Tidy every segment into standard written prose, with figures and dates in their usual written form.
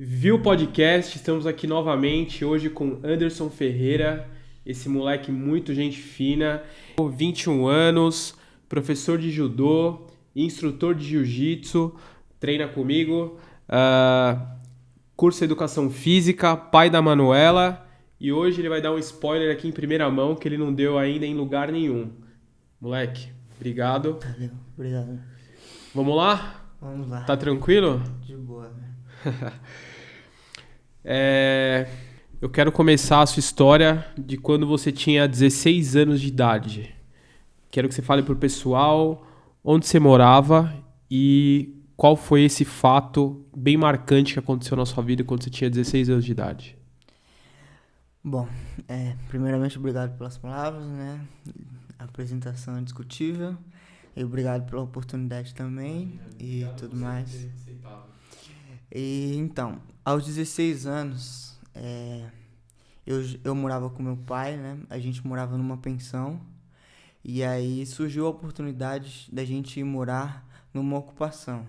Viu Podcast, estamos aqui novamente hoje com Anderson Ferreira, esse moleque muito gente fina, 21 anos, professor de judô, instrutor de jiu-jitsu, treina comigo, curso de educação física, pai da Manuela, e hoje ele vai dar um spoiler aqui em primeira mão que ele não deu ainda em lugar nenhum. Moleque, obrigado. Valeu, obrigado. Vamos lá? Vamos lá. Tá tranquilo? De boa, né? É, Eu quero começar a sua história de quando você tinha 16 anos de idade. Quero que você fale pro pessoal onde você morava e qual foi esse fato bem marcante que aconteceu na sua vida quando você tinha 16 anos de idade. Bom, primeiramente obrigado pelas palavras, né? A apresentação é discutível. E obrigado pela oportunidade também e tudo mais. E então, aos 16 anos, eu morava com meu pai, né? A gente morava numa pensão. E aí surgiu a oportunidade da gente ir morar numa ocupação.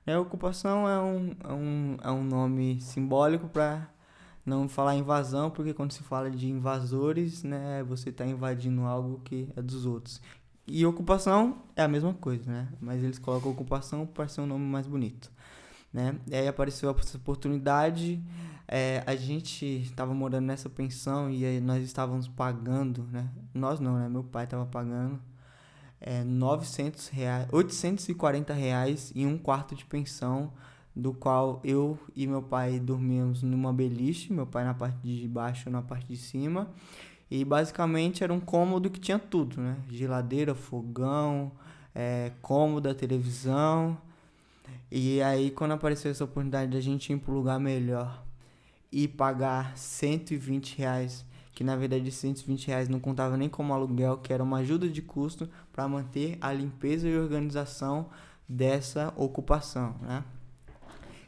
A ocupação é um nome simbólico para não falar invasão, porque quando se fala de invasores, né, você está invadindo algo que é dos outros. E ocupação é a mesma coisa, né? Mas eles colocam ocupação para ser um nome mais bonito, né? E aí apareceu essa oportunidade, a gente estava morando nessa pensão e aí nós estávamos pagando, né? Nós não, né? Meu pai estava pagando R$ 900, R$ 840 em um quarto de pensão, do qual eu e meu pai dormíamos numa beliche, meu pai na parte de baixo e na parte de cima. E basicamente era um cômodo que tinha tudo, né? Geladeira, fogão, cômoda, televisão. E aí quando apareceu essa oportunidade da gente ir para um lugar melhor e pagar R$ 120, que na verdade R$ 120 não contava nem como aluguel, que era uma ajuda de custo para manter a limpeza e organização dessa ocupação, né?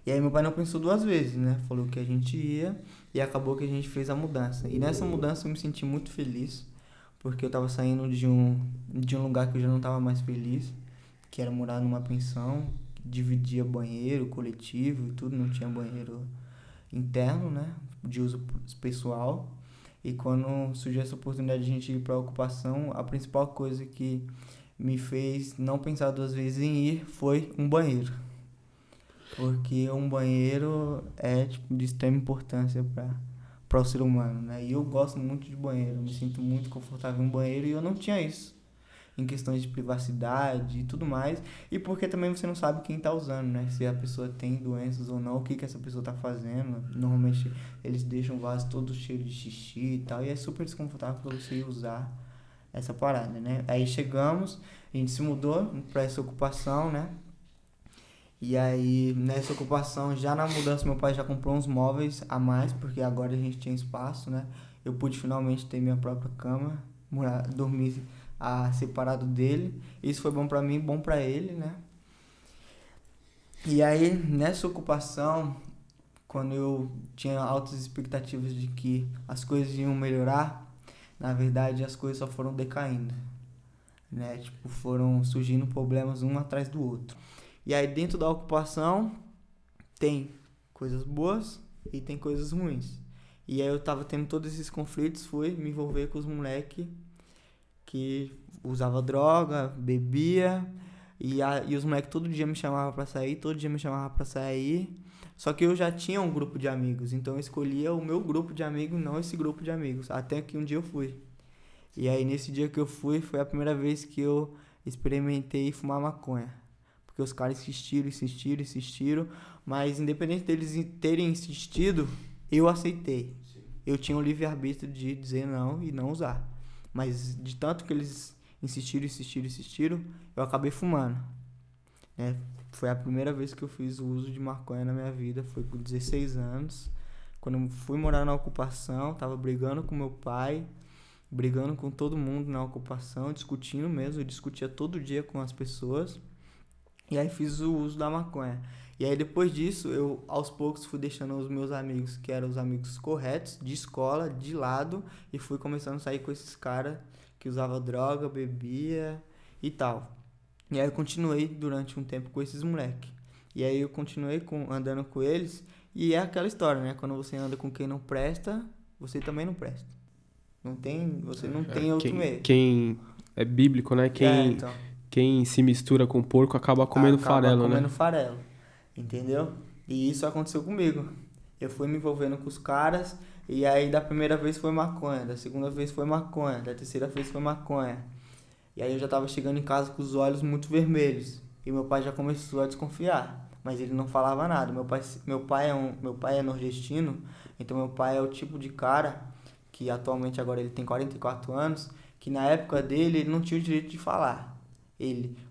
E aí meu pai não pensou duas vezes, né? Falou que a gente ia e acabou que a gente fez a mudança. E nessa mudança eu me senti muito feliz, porque eu tava saindo de um lugar que eu já não tava mais feliz, que era morar numa pensão, que dividia banheiro coletivo e tudo, não tinha banheiro interno, né? De uso pessoal. E quando surgiu essa oportunidade de a gente ir para a ocupação, a principal coisa que me fez não pensar duas vezes em ir foi um banheiro. Porque um banheiro é tipo, de extrema importância para o ser humano, né? E eu gosto muito de banheiro, me sinto muito confortável em um banheiro e eu não tinha isso em questões de privacidade e tudo mais. E porque também você não sabe quem está usando, né? Se a pessoa tem doenças ou não, o que essa pessoa está fazendo. Normalmente eles deixam o vaso todo cheio de xixi e tal, e é super desconfortável para você ir usar essa parada, né? Aí chegamos, a gente se mudou para essa ocupação, né? E aí, nessa ocupação, já na mudança, meu pai já comprou uns móveis a mais, porque agora a gente tinha espaço, né? Eu pude finalmente ter minha própria cama, dormir separado dele. Isso foi bom pra mim, bom pra ele, né? E aí, nessa ocupação, quando eu tinha altas expectativas de que as coisas iam melhorar, na verdade as coisas só foram decaindo, né? Tipo, foram surgindo problemas um atrás do outro. E aí, dentro da ocupação, tem coisas boas e tem coisas ruins. E aí eu tava tendo todos esses conflitos, fui me envolver com os moleques que usava droga, bebia, e os moleques todo dia me chamavam pra sair, todo dia me chamavam pra sair. Só que eu já tinha um grupo de amigos, então eu escolhia o meu grupo de amigos, não esse grupo de amigos. Até que um dia eu fui. E aí nesse dia que eu fui, foi a primeira vez que eu experimentei fumar maconha. Porque os caras insistiram, mas independente deles terem insistido, eu aceitei. Eu tinha o livre-arbítrio de dizer não e não usar. Mas de tanto que eles insistiram, eu acabei fumando, né? Foi a primeira vez que eu fiz o uso de maconha na minha vida, foi com 16 anos. Quando eu fui morar na ocupação, tava brigando com meu pai, brigando com todo mundo na ocupação, discutindo mesmo, eu discutia todo dia com as pessoas. E aí fiz o uso da maconha. E aí depois disso, eu aos poucos fui deixando os meus amigos, que eram os amigos corretos, de escola, de lado, e fui começando a sair com esses caras que usavam droga, bebia e tal. E aí eu continuei durante um tempo com esses moleques. E aí eu continuei andando com eles, E é aquela história, né? Quando você anda com quem não presta, você também não presta. Você não tem outro meio. Quem é bíblico, né? Então. Quem se mistura com porco acaba comendo farelo, comendo né? farelo. Entendeu? E isso aconteceu comigo. Eu fui me envolvendo com os caras, e aí da primeira vez foi maconha, da segunda vez foi maconha, da terceira vez foi maconha. E aí eu já tava chegando em casa com os olhos muito vermelhos. E meu pai já começou a desconfiar. Mas ele não falava nada. Meu pai é nordestino, então meu pai é o tipo de cara que atualmente agora ele tem 44 anos, que na época dele ele não tinha o direito de falar.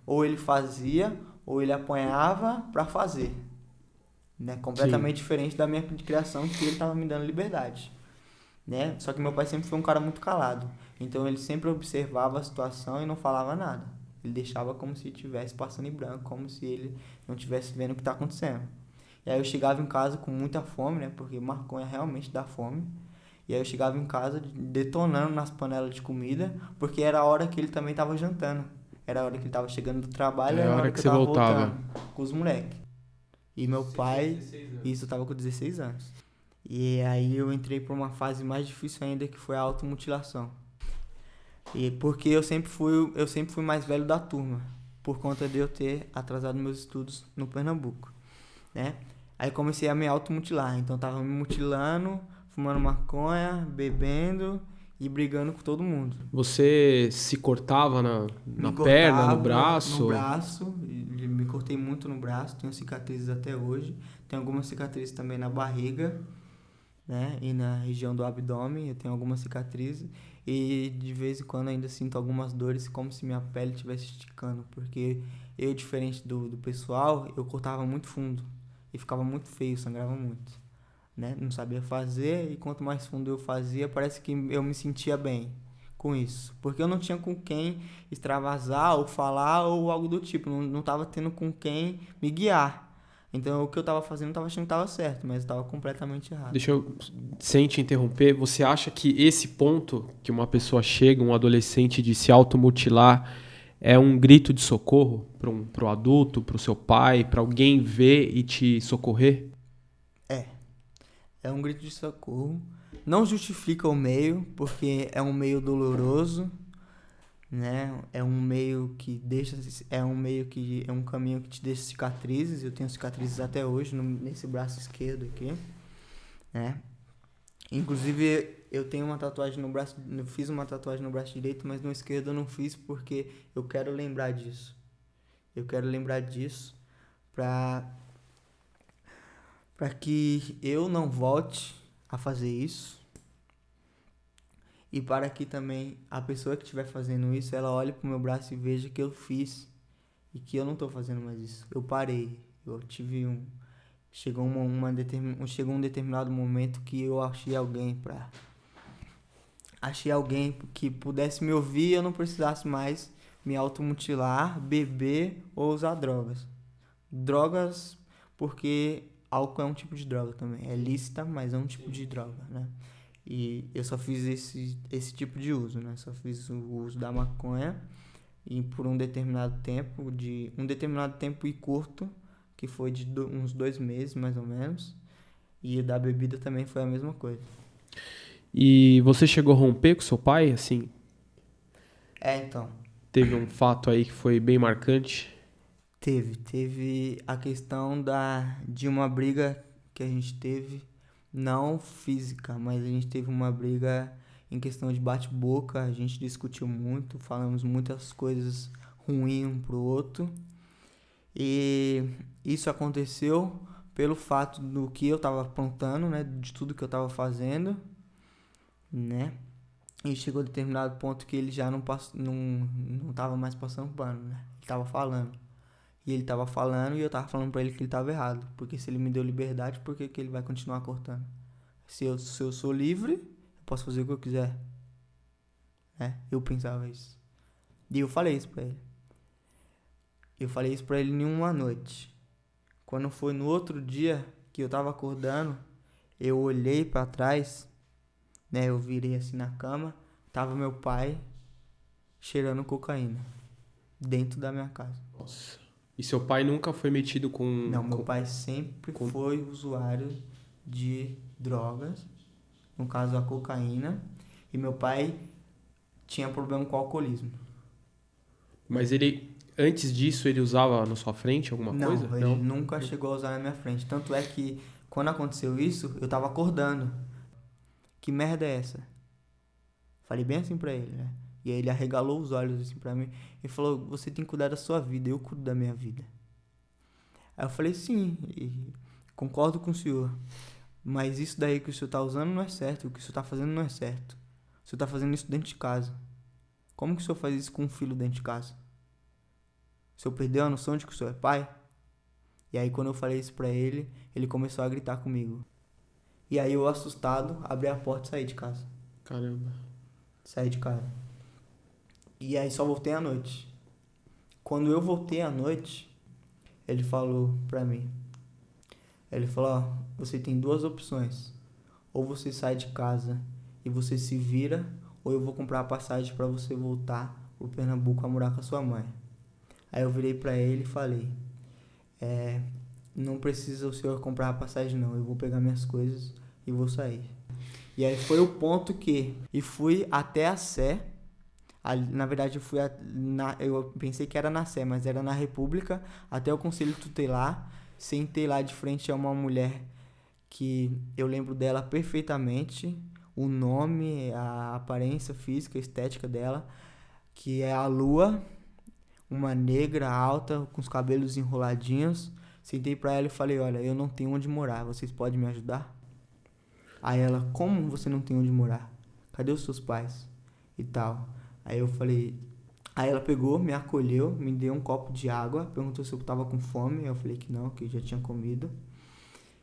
Ou ele fazia, ou ele apanhava pra fazer. Né? Completamente diferente da minha criação, que ele tava me dando liberdade. Né? Só que meu pai sempre foi um cara muito calado. Então ele sempre observava a situação e não falava nada. Ele deixava como se estivesse passando em branco, como se ele não estivesse vendo o que está acontecendo. E aí eu chegava em casa com muita fome, né? Porque maconha realmente dá fome. E aí eu chegava em casa detonando nas panelas de comida, porque era a hora que ele também estava jantando. Era a hora que ele estava chegando do trabalho, É era a a hora hora que que eu você estava voltava. voltando com os moleques. E meu pai, isso eu tava com 16 anos. E aí eu entrei para uma fase mais difícil ainda, que foi a automutilação. E porque eu sempre fui mais velho da turma, por conta de eu ter atrasado meus estudos no Pernambuco, né? Aí comecei a me automutilar, então eu tava me mutilando, fumando maconha, bebendo e brigando com todo mundo. Você se cortava na Me perna, no cortava no braço? braço, e me cortei muito no braço, tenho cicatrizes até hoje, tenho algumas cicatrizes também na barriga, né? E na região do abdômen eu tenho algumas cicatrizes e de vez em quando ainda sinto algumas dores, como se minha pele estivesse esticando, porque eu, diferente do pessoal, eu cortava muito fundo e ficava muito feio, sangrava muito, né? Não sabia fazer, e quanto mais fundo eu fazia, parece que eu me sentia bem com isso, porque eu não tinha com quem extravasar ou falar ou algo do tipo, não tava tendo com quem me guiar. Então o que eu tava fazendo, eu tava achando que tava certo, mas eu tava completamente errado. Deixa eu, sem te interromper, você acha que esse ponto que uma pessoa chega, um adolescente, de se automutilar, é um grito de socorro pro adulto, pro seu pai, para alguém ver e te socorrer? É um grito de socorro. Não justifica o meio, porque é um meio doloroso, né? É um meio que é um caminho que te deixa cicatrizes. Eu tenho cicatrizes até hoje nesse braço esquerdo aqui, né? Inclusive eu tenho uma tatuagem no braço, eu fiz uma tatuagem no braço direito, mas no esquerdo eu não fiz porque eu quero lembrar disso. Eu quero lembrar disso pra para que eu não volte a fazer isso. E para que também a pessoa que estiver fazendo isso, ela olhe pro meu braço e veja que eu fiz e que eu não tô fazendo mais isso. Eu parei. Eu tive um chegou chegou um determinado momento que eu achei alguém que pudesse me ouvir e eu não precisasse mais me automutilar, beber ou usar drogas. Drogas, porque álcool é um tipo de droga também. É lícita, mas é um tipo de droga, né? E eu só fiz esse tipo de uso, né? Só fiz o uso da maconha e por um determinado tempo e curto, que foi de uns 2 meses, mais ou menos. E da bebida também foi a mesma coisa. E você chegou a romper com seu pai, assim? Então. Teve um fato aí que foi bem marcante? Teve a questão de uma briga que a gente teve, não física, mas a gente teve uma briga em questão de bate-boca, a gente discutiu muito, falamos muitas coisas ruins um pro outro, e isso aconteceu pelo fato do que eu tava aprontando, né, de tudo que eu tava fazendo, né, e chegou a determinado ponto que ele já não tava mais passando pano, né, ele tava falando. E ele tava falando e eu tava falando pra ele que ele tava errado. Porque se ele me deu liberdade, por que ele vai continuar cortando? Se eu sou livre, eu posso fazer o que eu quiser. Né? Eu pensava isso. E eu falei isso pra ele. Eu falei isso pra ele em uma noite. Quando foi no outro dia que eu tava acordando, eu olhei pra trás, né? Eu virei assim na cama, tava meu pai cheirando cocaína dentro da minha casa. Nossa. E seu pai nunca foi metido com... Não, meu pai sempre foi usuário de drogas, no caso a cocaína, e meu pai tinha problema com o alcoolismo. Mas ele, antes disso, ele usava na sua frente alguma coisa? Não, ele nunca chegou a usar na minha frente. Tanto é que, quando aconteceu isso, eu tava acordando. Que merda é essa? Falei bem assim pra ele, né? E aí ele arregalou os olhos assim pra mim e falou, você tem que cuidar da sua vida, eu cuido da minha vida. Aí eu falei, sim, concordo com o senhor. Mas isso daí que o senhor tá usando não é certo, o que o senhor tá fazendo não é certo. O senhor tá fazendo isso dentro de casa. Como que o senhor faz isso com um filho dentro de casa? O senhor perdeu a noção de que o senhor é pai? E aí quando eu falei isso pra ele, ele começou a gritar comigo. E aí eu, assustado, abri a porta e saí de casa. Caramba. Saí de casa. E aí só voltei à noite. Quando eu voltei à noite, ele falou pra mim. Ele falou, ó, você tem duas opções. Ou você sai de casa e você se vira, ou eu vou comprar a passagem pra você voltar pro Pernambuco a morar com a sua mãe. Aí eu virei pra ele e falei, não precisa o senhor comprar a passagem não, eu vou pegar minhas coisas e vou sair. E aí foi o ponto que... E fui até a Sé. Na verdade eu pensei que era na Sé, mas era na República, até o Conselho Tutelar. Sentei lá de frente a uma mulher que eu lembro dela perfeitamente, o nome, a aparência física, a estética dela, que é a Lua, uma negra alta, com os cabelos enroladinhos. Sentei pra ela e falei, olha, eu não tenho onde morar, vocês podem me ajudar? Aí ela, como você não tem onde morar? Cadê os seus pais? E tal. Aí eu falei... Aí ela pegou, me acolheu, me deu um copo de água, perguntou se eu tava com fome. Eu falei que não, que eu já tinha comido.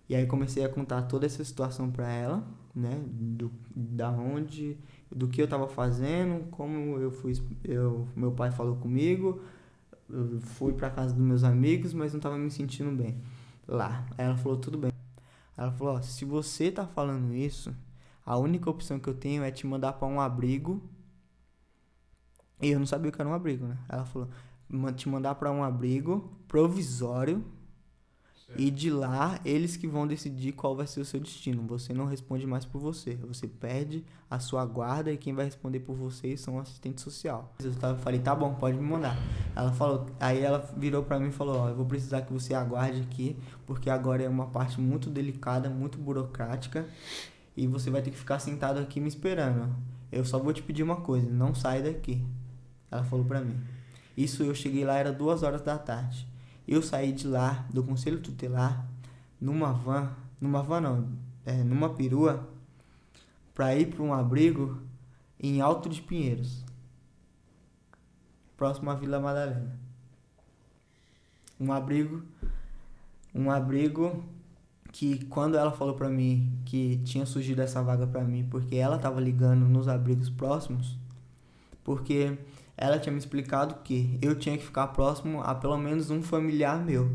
E aí comecei a contar toda essa situação pra ela, né? Do que eu tava fazendo, como meu pai falou comigo. Eu fui pra casa dos meus amigos, mas não tava me sentindo bem lá. Aí ela falou, tudo bem. Ela falou, ó, se você tá falando isso, a única opção que eu tenho é te mandar pra um abrigo. E eu não sabia o que era um abrigo, né? Ela falou, te mandar pra um abrigo provisório. Certo. E de lá, eles que vão decidir qual vai ser o seu destino. Você não responde mais por você. Você perde a sua guarda e quem vai responder por você são o assistente social. Eu falei, tá bom, pode me mandar. Ela falou, aí ela virou pra mim e falou, ó, eu vou precisar que você aguarde aqui, porque agora é uma parte muito delicada, muito burocrática, e você vai ter que ficar sentado aqui me esperando. Eu só vou te pedir uma coisa, não sai daqui. Ela falou pra mim. Isso, eu cheguei lá, era 2h da tarde. Eu saí de lá, do Conselho Tutelar, numa perua, pra ir pra um abrigo em Alto de Pinheiros, próximo à Vila Madalena. Um abrigo que, quando ela falou pra mim que tinha surgido essa vaga pra mim, porque ela tava ligando nos abrigos próximos, porque ela tinha me explicado que eu tinha que ficar próximo a pelo menos um familiar meu.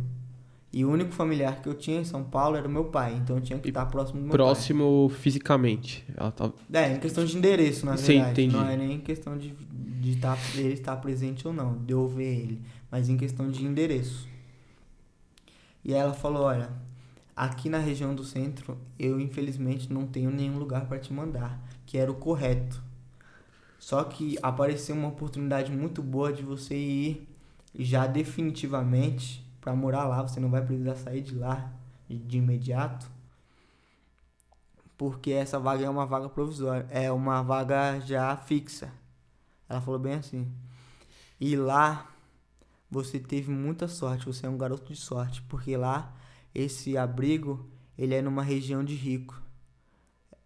E o único familiar que eu tinha em São Paulo era o meu pai, então eu tinha que estar próximo do meu próximo pai. Fisicamente? Ela tá... em questão de endereço, na Sim, verdade. entendi. Não é nem questão de ele estar presente ou não, de eu ver ele, mas em questão de endereço. E aí ela falou, olha, aqui na região do centro, eu infelizmente não tenho nenhum lugar para te mandar, que era o correto. Só que apareceu uma oportunidade muito boa de você ir já definitivamente para morar lá. Você não vai precisar sair de lá de imediato, porque essa vaga é uma vaga provisória, é uma vaga já fixa. Ela falou bem assim. E lá você teve muita sorte, você é um garoto de sorte, porque lá esse abrigo, ele é numa região de rico.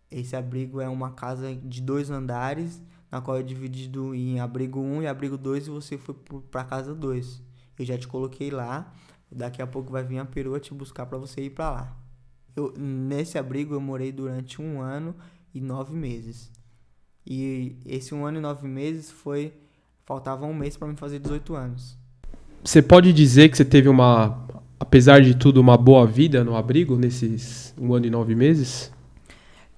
Esse abrigo é uma casa de 2 andares, na qual é dividido em abrigo 1 e abrigo 2, e você foi pra casa 2. Eu já te coloquei lá, daqui a pouco vai vir a perua te buscar pra você ir pra lá. Nesse abrigo eu morei durante 1 ano e 9 meses. E esse 1 ano e 9 meses faltava 1 mês pra me fazer 18 anos. Você pode dizer que você teve apesar de tudo, uma boa vida no abrigo, nesses 1 ano e 9 meses?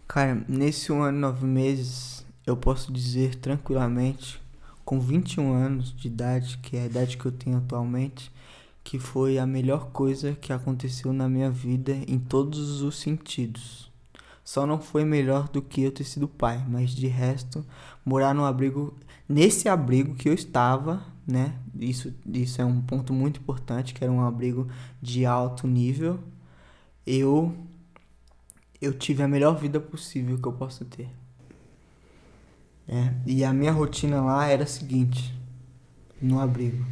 Cara, nesse 1 ano e 9 meses... eu posso dizer tranquilamente, com 21 anos de idade, que é a idade que eu tenho atualmente, que foi a melhor coisa que aconteceu na minha vida em todos os sentidos. Só não foi melhor do que eu ter sido pai, mas de resto, morar num abrigo, nesse abrigo que eu estava, né? Isso é um ponto muito importante, que era um abrigo de alto nível. Eu tive a melhor vida possível que eu possa ter. E a minha rotina lá era a seguinte, no abrigo.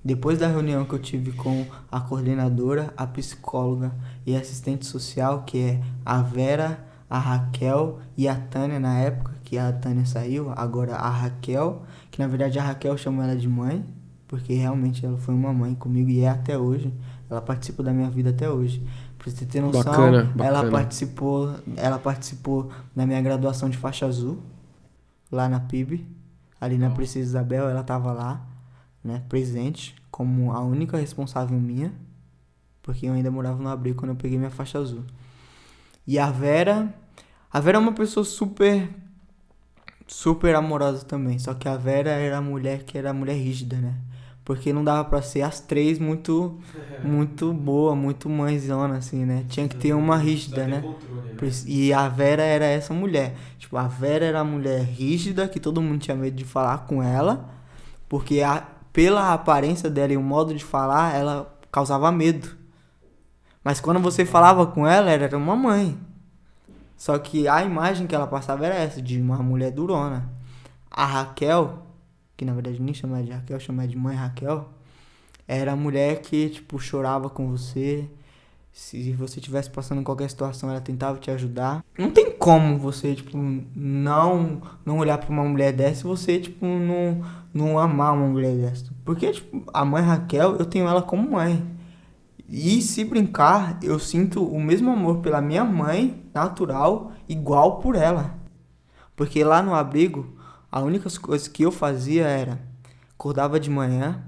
Depois da reunião que eu tive com a coordenadora, a psicóloga e a assistente social, que é a Vera, a Raquel e a Tânia na época, que a Tânia saiu, agora a Raquel, que na verdade a Raquel chama ela de mãe, porque realmente ela foi uma mãe comigo e é até hoje, ela participa da minha vida até hoje. Pra você ter noção, Bacana. ela participou da minha graduação de faixa azul, lá na PIB, ali na Princesa Isabel, ela tava lá, né, presente, como a única responsável minha, porque eu ainda morava no abrigo quando eu peguei minha faixa azul. E a Vera é uma pessoa super amorosa também, só que a Vera era a mulher que era a mulher rígida, né? Porque não dava pra ser as três muito boa, muito mãezona, assim, né? Tinha que ter uma rígida, né? E a Vera era essa mulher. Tipo, a Vera era a mulher rígida, que todo mundo tinha medo de falar com ela, porque pela aparência dela e o modo de falar, ela causava medo. Mas quando você falava com ela, ela era uma mãe. Só que a imagem que ela passava era essa, de uma mulher durona. A Raquel, que na verdade nem chamava de Raquel, chamava de mãe Raquel, era a mulher que, tipo, chorava com você. Se você estivesse passando em qualquer situação, ela tentava te ajudar. Não tem como você, tipo, não olhar pra uma mulher dessa e você, tipo, não amar uma mulher dessa. Porque, tipo, a mãe Raquel, eu tenho ela como mãe. E se brincar, eu sinto o mesmo amor pela minha mãe, natural, igual por ela. Porque lá no abrigo, a única coisa que eu fazia era, acordava de manhã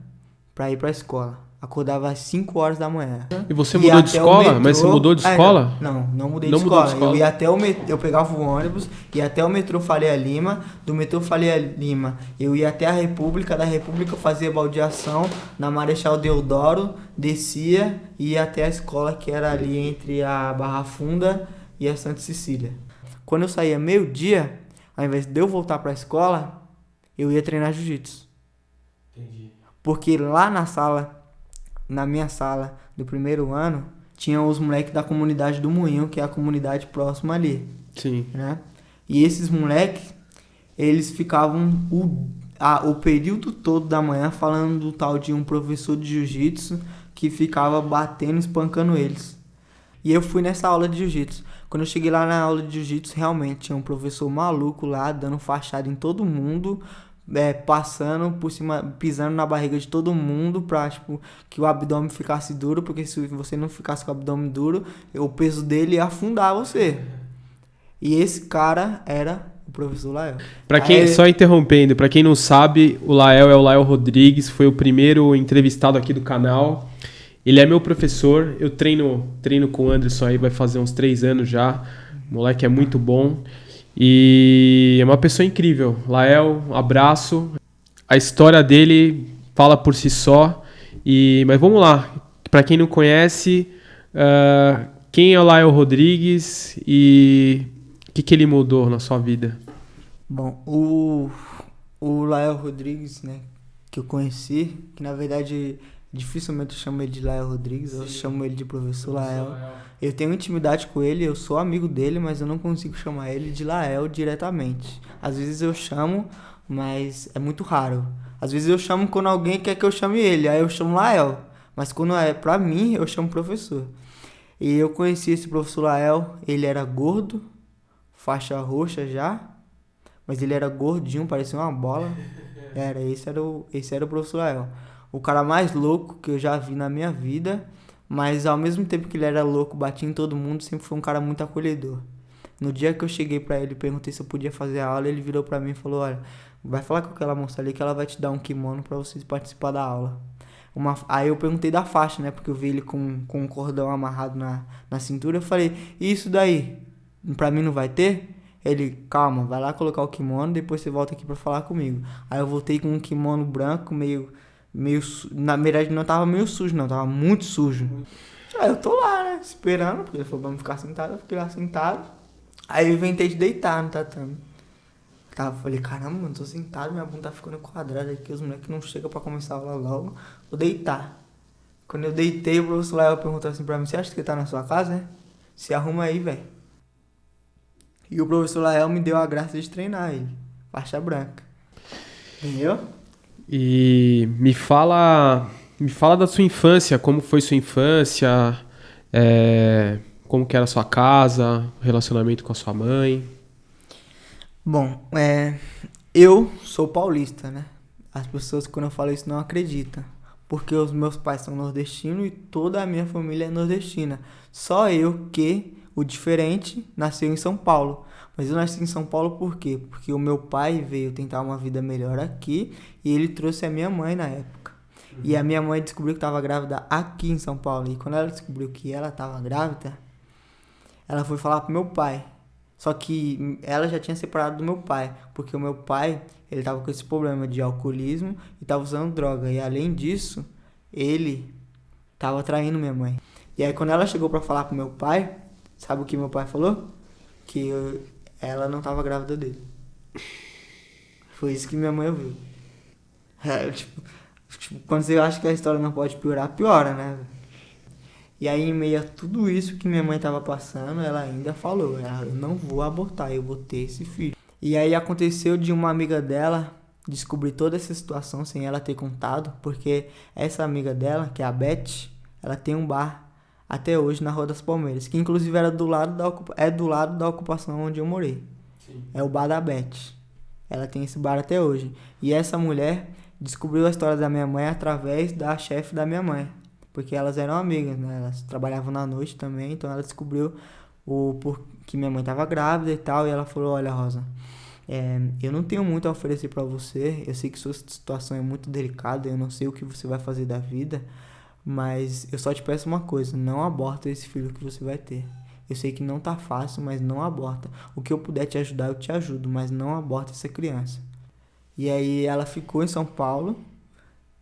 pra ir pra escola. Acordava às 5 horas da manhã. E você mudou de escola? Mas você mudou de escola? Não mudei de escola. Eu ia até o metrô, eu pegava o ônibus, ia até o metrô Faria Lima, do metrô Faria Lima eu ia até a República, da República eu fazia baldeação na Marechal Deodoro, descia e ia até a escola que era ali entre a Barra Funda e a Santa Cecília. Quando eu saía meio-dia, ao invés de eu voltar pra escola, eu ia treinar jiu-jitsu. Entendi. Porque lá na minha sala do primeiro ano, tinha os moleques da comunidade do Moinho, que é a comunidade próxima ali. Sim. Né? E esses moleques, eles ficavam o período todo da manhã falando do tal de um professor de jiu-jitsu que ficava batendo, espancando eles. E eu fui nessa aula de jiu-jitsu. Quando eu cheguei lá na aula de jiu-jitsu, realmente tinha um professor maluco lá, dando fachada em todo mundo, passando por cima, pisando na barriga de todo mundo pra, tipo, que o abdômen ficasse duro, porque se você não ficasse com o abdômen duro, o peso dele ia afundar você. E esse cara era o professor Lael. Só interrompendo, pra quem não sabe, o Lael é o Lael Rodrigues, foi o primeiro entrevistado aqui do canal. Ele é meu professor, eu treino com o Anderson aí, vai fazer uns 3 anos já. O moleque é muito bom. E é uma pessoa incrível. Lael, um abraço. A história dele fala por si só. Mas vamos lá. Para quem não conhece, quem é o Lael Rodrigues e o que ele mudou na sua vida? Bom, o Lael Rodrigues, né, que eu conheci, que na verdade dificilmente eu chamo ele de Lael Rodrigues, eu chamo ele de professor Lael. Eu tenho intimidade com ele, eu sou amigo dele, mas eu não consigo chamar ele de Lael diretamente. Às vezes eu chamo, mas é muito raro. Às vezes eu chamo quando alguém quer que eu chame ele, aí eu chamo Lael. Mas quando é pra mim, eu chamo professor. E eu conheci esse professor Lael, ele era gordo, faixa roxa já, mas ele era gordinho, parecia uma bola. Esse era o professor Lael. O cara mais louco que eu já vi na minha vida, mas ao mesmo tempo que ele era louco, batia em todo mundo, sempre foi um cara muito acolhedor. No dia que eu cheguei pra ele e perguntei se eu podia fazer a aula, ele virou pra mim e falou, olha, vai falar com aquela moça ali que ela vai te dar um kimono pra você participar da aula. Aí eu perguntei da faixa, né, porque eu vi ele com um cordão amarrado na cintura, eu falei, e isso daí? Pra mim não vai ter? Ele, calma, vai lá colocar o kimono, depois você volta aqui pra falar comigo. Aí eu voltei com um kimono branco, meio Na verdade não tava meio sujo, não, tava muito sujo. Aí eu tô lá, né, esperando, porque ele falou pra me ficar sentado, eu fiquei lá sentado. Aí eu inventei de deitar no tatame. Falei, caramba, mano, tô sentado, minha bunda tá ficando quadrada aqui, os moleques não chegam pra começar a aula logo. Vou deitar. Quando eu deitei, o professor Lael perguntou assim pra mim, você acha que ele tá na sua casa, né? Se arruma aí, velho. E o professor Lael me deu a graça de treinar ele. Faixa branca. Entendeu? E me fala da sua infância, como foi sua infância, como que era a sua casa, o relacionamento com a sua mãe. Bom, eu sou paulista, né? As pessoas, quando eu falo isso, não acreditam. Porque os meus pais são nordestinos e toda a minha família é nordestina. Só eu que, o diferente, nasceu em São Paulo. Mas eu nasci em São Paulo por quê? Porque o meu pai veio tentar uma vida melhor aqui e ele trouxe a minha mãe na época. E a minha mãe descobriu que estava grávida aqui em São Paulo. E quando ela descobriu que ela estava grávida, ela foi falar pro meu pai. Só que ela já tinha separado do meu pai, porque o meu pai, ele tava com esse problema de alcoolismo e tava usando droga. E além disso, ele tava traindo minha mãe. E aí quando ela chegou pra falar pro meu pai, sabe o que meu pai falou? Ela não tava grávida dele. Foi isso que minha mãe ouviu. Tipo, quando você acha que a história não pode piorar, piora, né? E aí, em meio a tudo isso que minha mãe tava passando, ela ainda falou, eu não vou abortar, eu vou ter esse filho. E aí aconteceu de uma amiga dela descobrir toda essa situação sem ela ter contado, porque essa amiga dela, que é a Beth, ela tem um bar até hoje na Rua das Palmeiras, que inclusive era do lado da ocupação onde eu morei. Sim. É o bar da Beth. Ela tem esse bar até hoje. E essa mulher descobriu a história da minha mãe através da chefe da minha mãe. Porque elas eram amigas, né? Elas trabalhavam na noite também, então ela descobriu que minha mãe estava grávida e tal. E ela falou, olha, Rosa, eu não tenho muito a oferecer para você. Eu sei que sua situação é muito delicada, eu não sei o que você vai fazer da vida. Mas eu só te peço uma coisa, não aborta esse filho que você vai ter. Eu sei que não tá fácil, mas não aborta. O que eu puder te ajudar, eu te ajudo, mas não aborta essa criança. E aí ela ficou em São Paulo,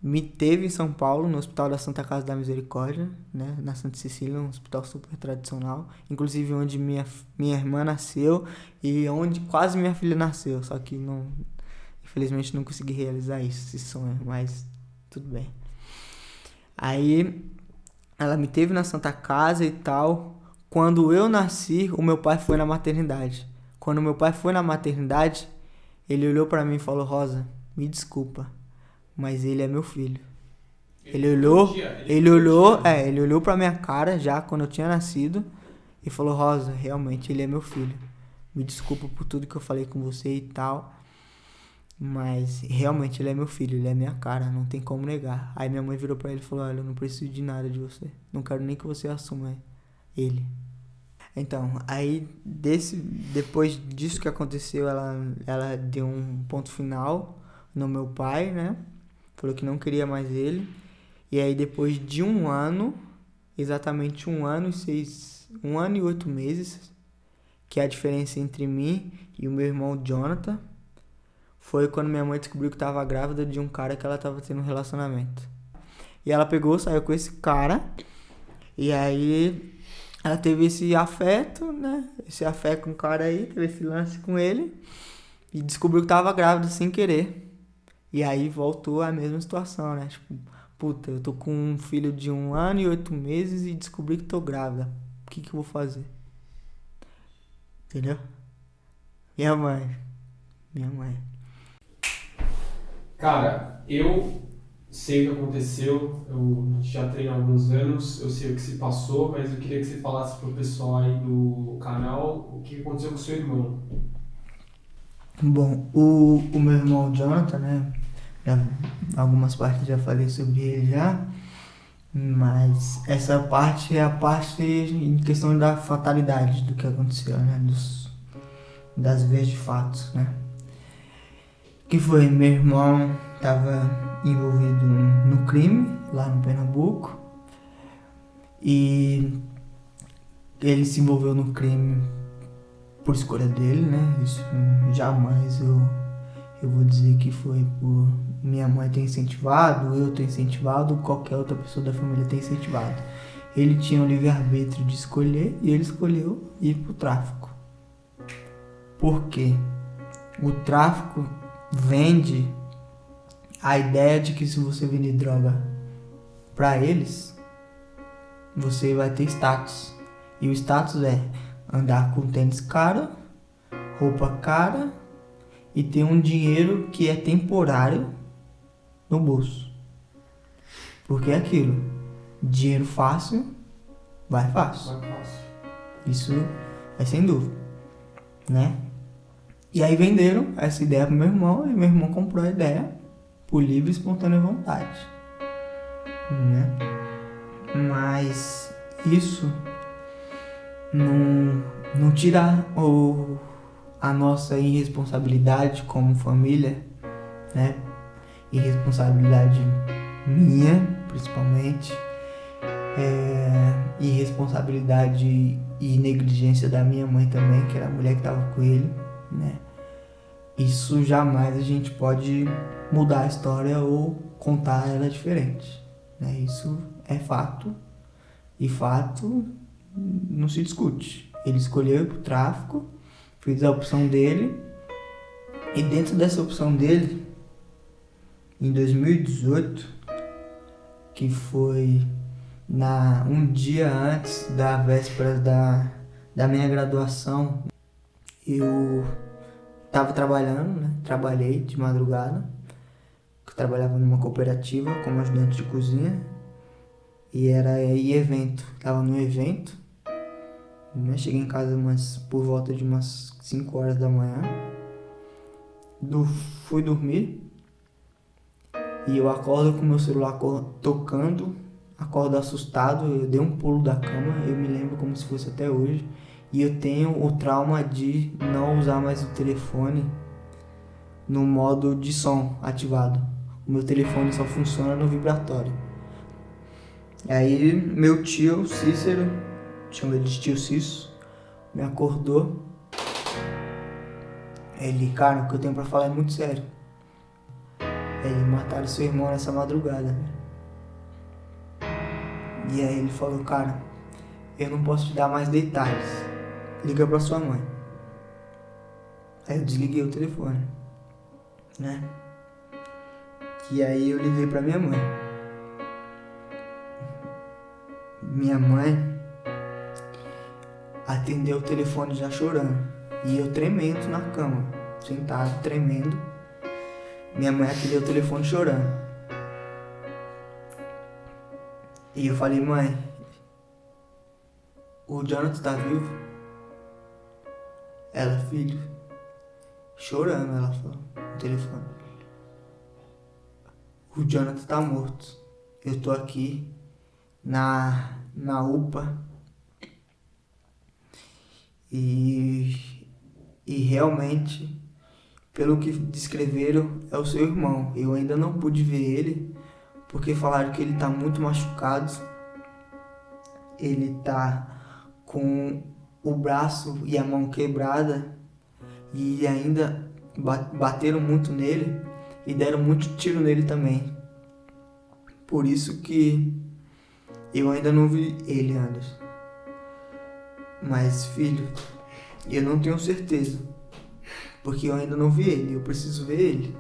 me teve em São Paulo, no Hospital da Santa Casa da Misericórdia, né, na Santa Cecília, um hospital super tradicional, inclusive onde minha irmã nasceu e onde quase minha filha nasceu, só que infelizmente não consegui realizar esse sonho, mas tudo bem. Aí ela me teve na Santa Casa e tal. Quando eu nasci, o meu pai foi na maternidade. Quando meu pai foi na maternidade, ele olhou pra mim e falou, Rosa, me desculpa, mas ele é meu filho. Ele olhou pra minha cara já quando eu tinha nascido e falou, Rosa, realmente ele é meu filho. Me desculpa por tudo que eu falei com você e tal, mas realmente ele é meu filho, ele é minha cara, não tem como negar. Aí minha mãe virou pra ele e falou, olha, eu não preciso de nada de você. Não quero nem que você assuma ele. Então, aí depois disso que aconteceu, ela deu um ponto final no meu pai, né? Falou que não queria mais ele. E aí depois de um ano, exatamente 1 ano e 8 meses, que é a diferença entre mim e o meu irmão Jonathan, foi quando minha mãe descobriu que estava grávida de um cara que ela estava tendo um relacionamento. E ela saiu com esse cara, e aí ela teve esse afeto, né? Esse afeto com o cara aí, teve esse lance com ele, e descobriu que estava grávida sem querer. E aí voltou a mesma situação, né? Tipo, puta, eu tô com um filho de 1 ano e 8 meses e descobri que tô grávida. O que eu vou fazer? Entendeu? Minha mãe. Cara, eu sei o que aconteceu, eu já treino há alguns anos, eu sei o que se passou, mas eu queria que você falasse pro pessoal aí do canal o que aconteceu com o seu irmão. Bom, o meu irmão Jonathan, né? Algumas partes já falei sobre ele já, mas essa parte é a parte em questão da fatalidade do que aconteceu, né? Das vezes de fatos, né? Que foi, meu irmão estava envolvido no crime lá no Pernambuco e ele se envolveu no crime por escolha dele, né? Isso jamais Eu vou dizer que foi por minha mãe ter incentivado, eu ter incentivado, qualquer outra pessoa da família ter incentivado. Ele tinha o livre-arbítrio de escolher e ele escolheu ir pro tráfico. Por quê? O tráfico vende a ideia de que se você vender droga para eles, você vai ter status. E o status é andar com tênis caro, roupa cara e ter um dinheiro que é temporário no bolso. Porque é aquilo, dinheiro fácil, vai fácil. Isso é sem dúvida, né? E aí venderam essa ideia pro meu irmão e meu irmão comprou a ideia por livre e espontânea vontade, né? Mas isso não tira a nossa irresponsabilidade como família, né? Irresponsabilidade minha, principalmente, irresponsabilidade e negligência da minha mãe também, que era a mulher que estava com ele, né? Isso jamais a gente pode mudar a história ou contar ela diferente, né? Isso é fato, e fato não se discute. Ele escolheu ir pro tráfico, fez a opção dele, e dentro dessa opção dele, em 2018, que foi um dia antes da véspera da minha graduação, eu estava trabalhando, né? Trabalhei de madrugada, eu trabalhava numa cooperativa como ajudante de cozinha, e era evento, estava no evento, né? Cheguei em casa por volta de umas 5 horas da manhã, fui dormir, e eu acordo com meu celular tocando, acordo assustado, eu dei um pulo da cama, eu me lembro como se fosse até hoje, e eu tenho o trauma de não usar mais o telefone no modo de som ativado. O meu telefone só funciona no vibratório. Aí meu tio Cícero, chamo ele de tio Cício, me acordou. Ele, cara, o que eu tenho pra falar é muito sério. Ele mataram seu irmão nessa madrugada, velho. E aí ele falou, cara, eu não posso te dar mais detalhes. Liga pra sua mãe. Aí eu desliguei o telefone, né? E aí eu liguei pra minha mãe. Minha mãe atendeu o telefone já chorando. E eu tremendo na cama, sentado, tremendo. Minha mãe atendeu o telefone chorando. E eu falei, mãe, o Jonathan tá vivo? Ela, filho, chorando, ela falou no telefone. O Jonathan tá morto. Eu tô aqui na UPA e realmente, pelo que descreveram, é o seu irmão. Eu ainda não pude ver ele, porque falaram que ele tá muito machucado. Ele tá com o braço e a mão quebrada e ainda bateram muito nele e deram muito tiro nele também. Por isso que eu ainda não vi ele, Anderson. Mas, filho, eu não tenho certeza, porque eu ainda não vi ele, eu preciso ver ele.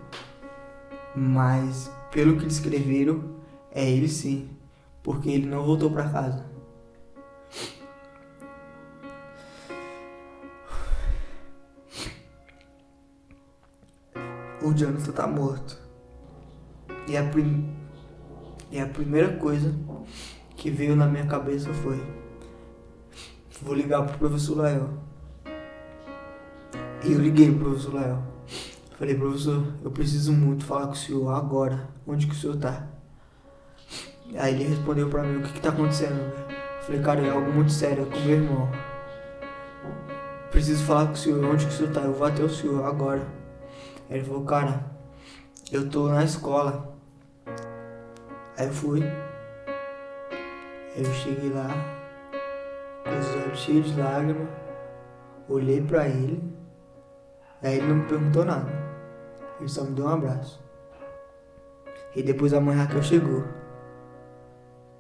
Mas, pelo que descreveram, é ele sim, porque ele não voltou pra casa. O Jonathan tá morto. E a primeira coisa que veio na minha cabeça foi: vou ligar pro professor Lael. E eu liguei pro professor Lael. Falei, professor, eu preciso muito falar com o senhor agora. Onde que o senhor tá? Aí ele respondeu pra mim, o que tá acontecendo, velho? Falei, cara, é algo muito sério, é com meu irmão. Preciso falar com o senhor, onde que o senhor tá? Eu vou até o senhor agora. Aí ele falou, cara, eu tô na escola. Aí eu fui. Eu cheguei lá, com os olhos cheios de lágrimas, olhei pra ele. Aí ele não me perguntou nada. Ele só me deu um abraço. E depois a mãe Raquel chegou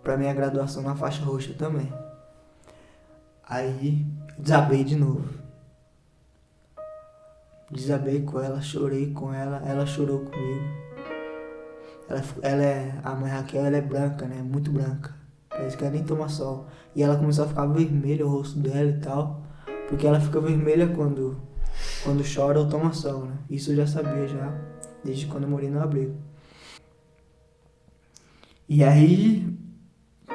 pra minha graduação na faixa roxa também. Aí eu desabei de novo. Desabei com ela, chorei com ela, ela chorou comigo. A mãe Raquel, ela é branca, né? Muito branca. Parece que ela nem toma sol. E ela começou a ficar vermelha, o rosto dela e tal. Porque ela fica vermelha quando chora ou toma sol, né? Isso eu já sabia já, desde quando eu morei no abrigo. E aí,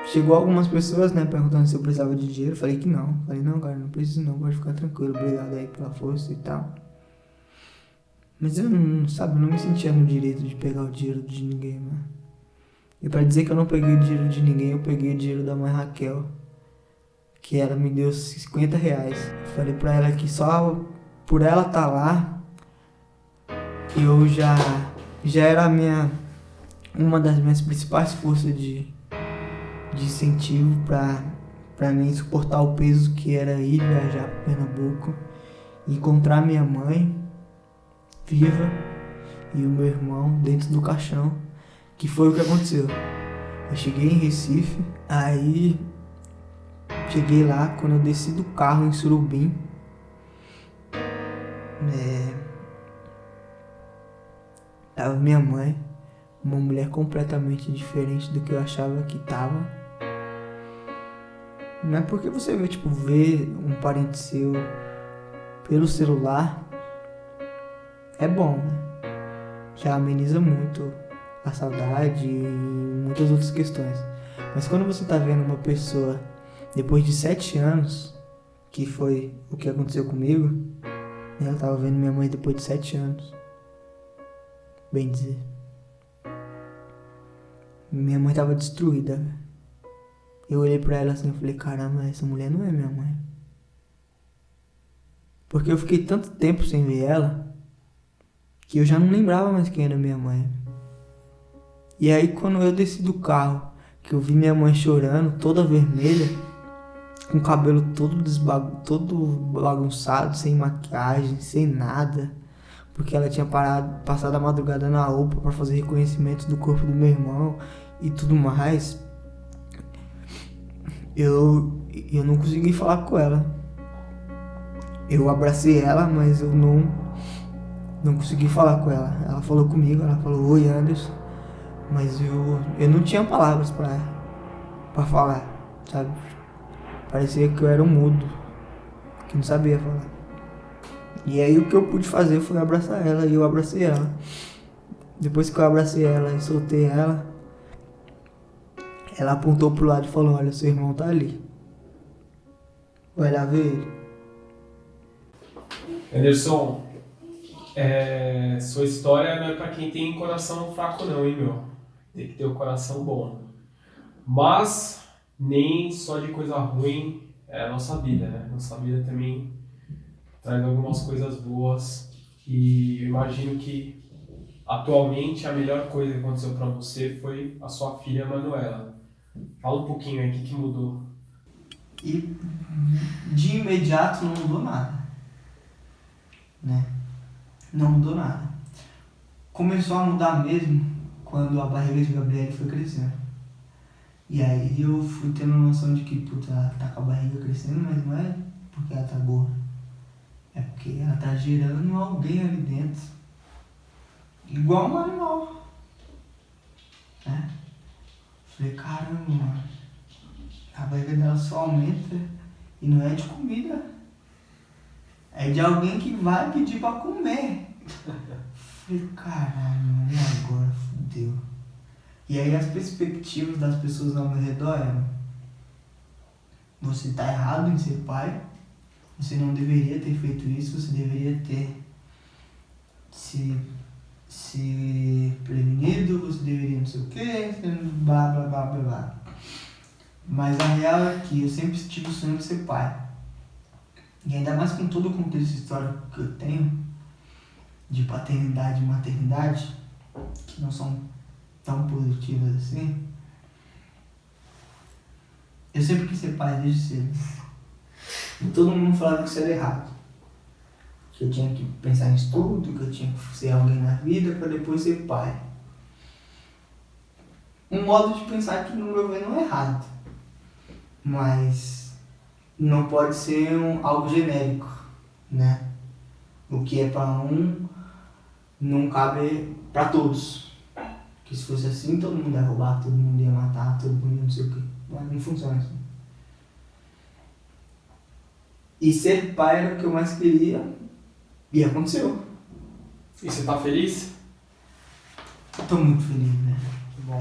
chegou algumas pessoas, né, perguntando se eu precisava de dinheiro. Falei que não. Falei, não, cara, não preciso não, pode ficar tranquilo. Obrigado aí pela força e tal. Mas eu não, sabe, não me sentia no direito de pegar o dinheiro de ninguém, mano. E pra dizer que eu não peguei o dinheiro de ninguém, eu peguei o dinheiro da mãe Raquel, que ela me deu 50 reais. Eu falei pra ela que só por ela estar lá, eu já era uma das minhas principais forças de incentivo pra mim suportar o peso que era ir viajar para Pernambuco, encontrar minha mãe viva e o meu irmão dentro do caixão, que foi o que aconteceu. Eu cheguei em Recife, aí cheguei lá, quando eu desci do carro em Surubim, tava minha mãe, uma mulher completamente diferente do que eu achava que tava. Não é porque você vê, ver um parente seu pelo celular, é bom, né? Já ameniza muito a saudade e muitas outras questões. Mas quando você tá vendo uma pessoa depois de 7 anos, que foi o que aconteceu comigo, né? Eu tava vendo minha mãe depois de 7 anos, bem dizer. Minha mãe tava destruída. Eu olhei pra ela assim e falei, caramba, essa mulher não é minha mãe. Porque eu fiquei tanto tempo sem ver ela, que eu já não lembrava mais quem era minha mãe. E aí quando eu desci do carro, que eu vi minha mãe chorando, toda vermelha, com o cabelo todo bagunçado, sem maquiagem, sem nada, porque ela tinha passado a madrugada na UPA para fazer reconhecimento do corpo do meu irmão e tudo mais. Eu não consegui falar com ela. Eu abracei ela, mas eu não consegui falar com ela. Ela falou comigo, ela falou, oi Anderson, mas eu não tinha palavras pra falar, sabe? Parecia que eu era um mudo, que não sabia falar. E aí o que eu pude fazer foi abraçar ela, e eu abracei ela. Depois que eu abracei ela e soltei ela, ela apontou pro lado e falou, olha, seu irmão tá ali. Vai lá ver ele. Anderson, sua história não é pra quem tem coração fraco não, hein, meu? Tem que ter o coração bom. Mas nem só de coisa ruim é a nossa vida, né? Nossa vida também traz algumas coisas boas. E eu imagino que atualmente a melhor coisa que aconteceu pra você foi a sua filha Manuela. Fala um pouquinho aí, o que mudou? E de imediato não mudou nada, né? Não mudou nada. Começou a mudar mesmo quando a barriga de Gabriele foi crescendo. E aí eu fui tendo noção de que, puta, ela tá com a barriga crescendo, mas não é porque ela tá gorda. É porque ela tá gerando alguém ali dentro. Igual um animal. Né? Falei, caramba, mano. A barriga dela só aumenta e não é de comida. É de alguém que vai pedir pra comer. Falei, caralho, mano, e agora? Fudeu. E aí as perspectivas das pessoas ao meu redor eram: você tá errado em ser pai, você não deveria ter feito isso, você deveria ter se prevenido, você deveria não sei o que, blá blá blá blá blá. Mas a real é que eu sempre tive o sonho de ser pai. E ainda mais com todo o contexto histórico que eu tenho, de paternidade e maternidade, que não são tão positivas assim, eu sempre quis ser pai desde cedo. E todo mundo falava que isso era errado. que eu tinha que pensar em estudo, que eu tinha que ser alguém na vida para depois ser pai. Um modo de pensar que, no meu ver, não é errado, mas não pode ser algo genérico, né? O que é para um não cabe para todos. Que se fosse assim, todo mundo ia roubar, todo mundo ia matar, todo mundo ia não sei o quê. Mas não funciona assim. E ser pai era o que eu mais queria e aconteceu. E você tá feliz? Tô muito feliz, né? Que bom.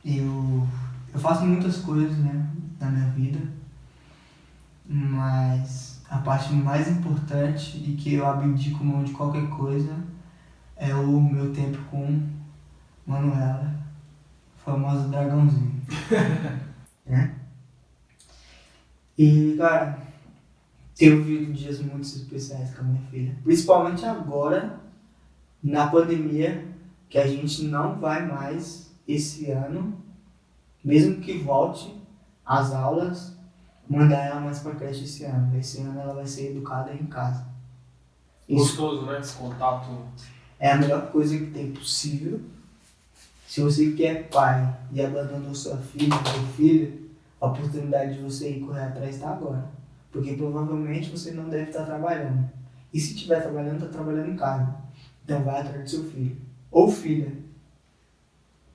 Eu faço muitas coisas, né, na minha vida, mas a parte mais importante e que eu abdico mão de qualquer coisa é o meu tempo com Manuela, famoso dragãozinho. Né? E, cara, tenho vivido dias muito especiais com a minha filha, principalmente agora, na pandemia, que a gente não vai mais esse ano, mesmo que volte às aulas, mandar ela mais pra creche esse ano. Esse ano ela vai ser educada em casa. Isso Gostoso, né? Esse contato. é a melhor coisa que tem possível. Se você que é pai e abandonou sua filha, seu filho, a oportunidade de você ir correr atrás está agora. Porque provavelmente você não deve estar trabalhando. E se estiver trabalhando, está trabalhando em casa. Então vai atrás do seu filho. Ou filha.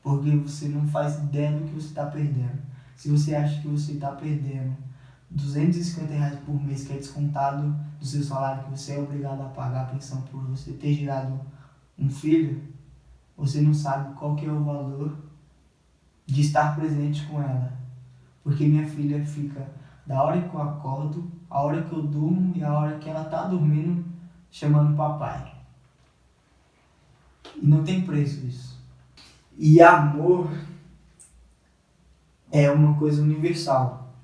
Porque você não faz ideia do que você está perdendo. Se você acha que você está perdendo R$ 250 por mês, que é descontado do seu salário, que você é obrigado a pagar a pensão por você ter gerado um filho, você não sabe qual que é o valor de estar presente com ela. Porque minha filha fica da hora que eu acordo, a hora que eu durmo e a hora que ela tá dormindo, chamando papai. E não tem preço isso. E amor é uma coisa universal.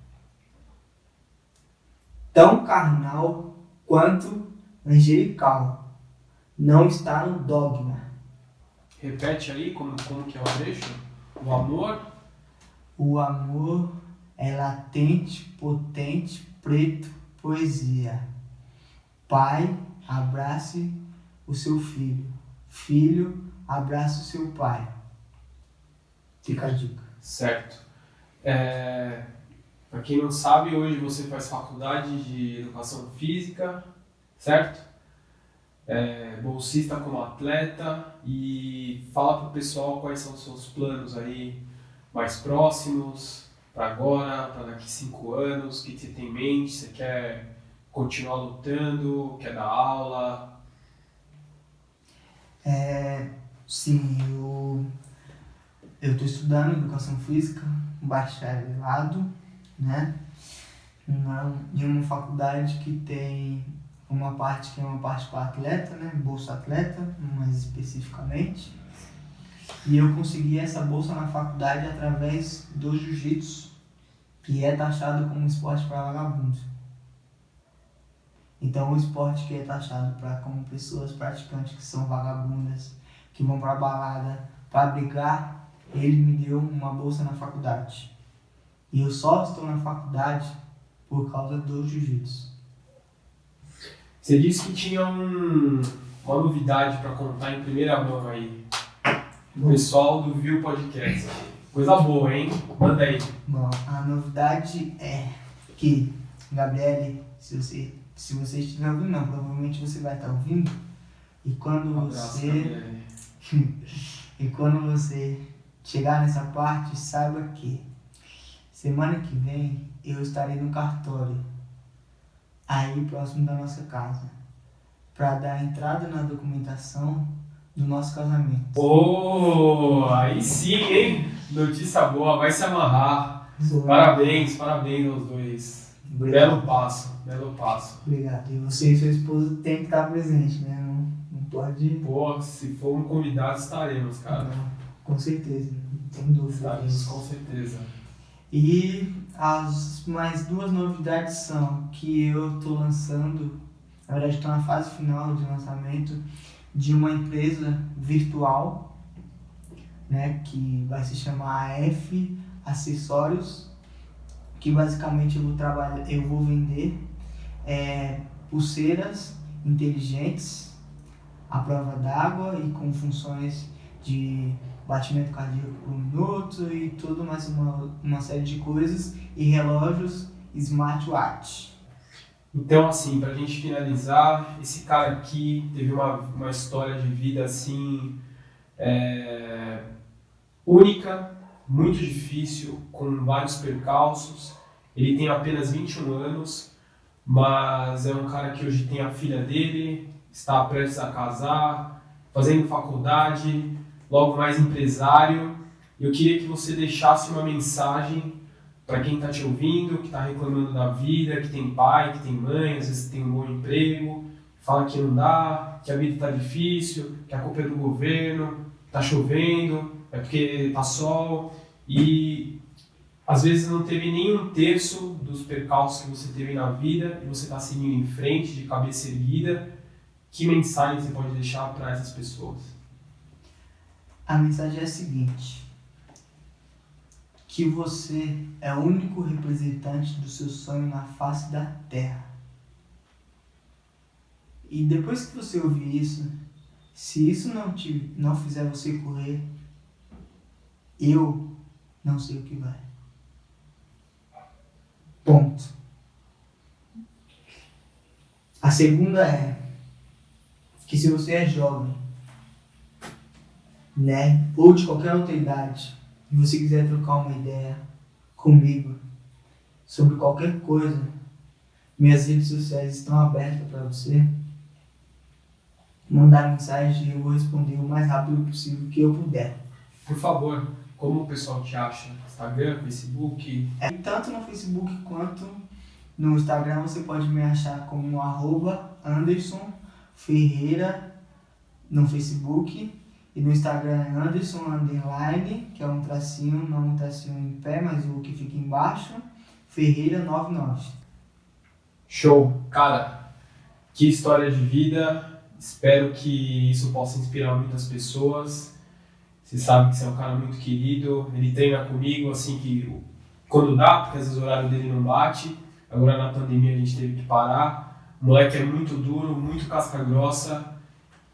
Tão carnal quanto angelical. Não está no dogma. Repete aí como que é o trecho. O amor. O amor é latente, potente, preto, poesia. Pai, abrace o seu filho. Filho, abrace o seu pai. Fica a dica. Certo. Para quem não sabe, hoje você faz faculdade de educação física, certo? Bolsista como atleta, e fala para o pessoal quais são os seus planos aí mais próximos, para agora, para daqui 5 anos, o que você tem em mente, você quer continuar lutando, quer dar aula? Sim, eu estou estudando educação física, bacharelado, né? Em uma faculdade que tem uma parte que é uma parte para atleta, né? Bolsa atleta, mais especificamente. E eu consegui essa bolsa na faculdade através do jiu-jitsu, que é taxado como esporte para vagabundos. Então, o esporte que é taxado para como pessoas praticantes que são vagabundas, que vão para balada para brigar, ele me deu uma bolsa na faculdade. E eu só estou na faculdade por causa do jiu-jitsu. Você disse que tinha uma novidade para contar em primeira mão aí. O pessoal do View Podcast. Coisa boa, hein? Manda aí. Bom, a novidade é que, Gabriele, se você estiver ouvindo, não, provavelmente você vai estar ouvindo. E quando você chegar nessa parte, saiba que semana que vem eu estarei no cartório, aí próximo da nossa casa, para dar entrada na documentação do nosso casamento. Aí sim, hein? Notícia boa, vai se amarrar. Parabéns aos dois. Obrigado. Belo passo. Obrigado. E você e sua esposa têm que estar presente, né? Não pode... Pô, se for um convidado, estaremos, cara. Não, com certeza, não tem dúvida Estaremos, disso. com certeza. E as mais 2 novidades são que eu estou lançando, na verdade estou na fase final de lançamento de uma empresa virtual, né, que vai se chamar AF Acessórios, que basicamente eu vou vender pulseiras inteligentes, à prova d'água e com funções de batimento cardíaco por minuto e tudo mais uma série de coisas, e relógios smartwatch. Então, assim, pra gente finalizar, esse cara aqui teve uma história de vida, assim, única, muito difícil, com vários percalços. Ele tem apenas 21 anos, mas é um cara que hoje tem a filha dele, está prestes a casar, fazendo faculdade, logo mais empresário. Eu queria que você deixasse uma mensagem para quem está te ouvindo, que está reclamando da vida, que tem pai, que tem mãe, às vezes tem um bom emprego, fala que não dá, que a vida está difícil, que a culpa é do governo, está chovendo, é porque está sol, e às vezes não teve nem um terço dos percalços que você teve na vida e você está seguindo em frente, de cabeça erguida. Que mensagem você pode deixar para essas pessoas? A mensagem é a seguinte: que você é o único representante do seu sonho na face da Terra. E depois que você ouvir isso, se isso não fizer você correr, eu não sei o que vai. Ponto. A segunda é que se você é jovem, né, ou de qualquer outra idade, e você quiser trocar uma ideia comigo sobre qualquer coisa, minhas redes sociais estão abertas para você mandar mensagem e eu vou responder o mais rápido possível que eu puder. Por favor, como o pessoal te acha? Instagram, Facebook? Tanto no Facebook quanto no Instagram você pode me achar como @Anderson Ferreira no Facebook, e no Instagram é Anderson _, que é um tracinho, não um tracinho em pé, mas o que fica embaixo, Ferreira 99. Show! Cara, que história de vida. Espero que isso possa inspirar muitas pessoas. Você sabe que você é um cara muito querido. Ele treina comigo assim que quando dá, porque às vezes o horário dele não bate. Agora na pandemia a gente teve que parar. O moleque é muito duro, muito casca grossa.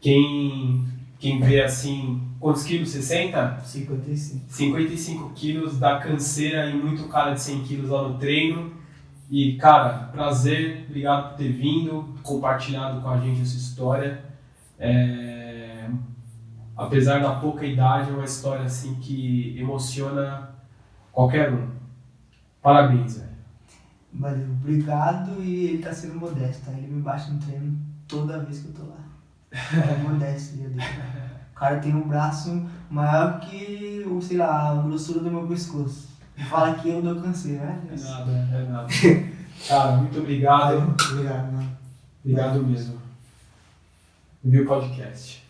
Quem vê assim, quantos quilos? 60? 55. 55 quilos, dá canseira e muito cara de 100 quilos lá no treino. E, cara, prazer, obrigado por ter vindo, compartilhado com a gente essa história. Apesar da pouca idade, é uma história assim que emociona qualquer um. Parabéns, velho. Valeu, obrigado. E ele tá sendo modesto, tá? Ele me baixa no treino toda vez que eu tô lá. É modesto dele. O cara tem um braço maior que, sei lá, a grossura do meu pescoço. Fala que eu dou canseira, né? É nada. Cara, muito obrigado. Obrigado, mano. Obrigado mesmo. Viu o podcast.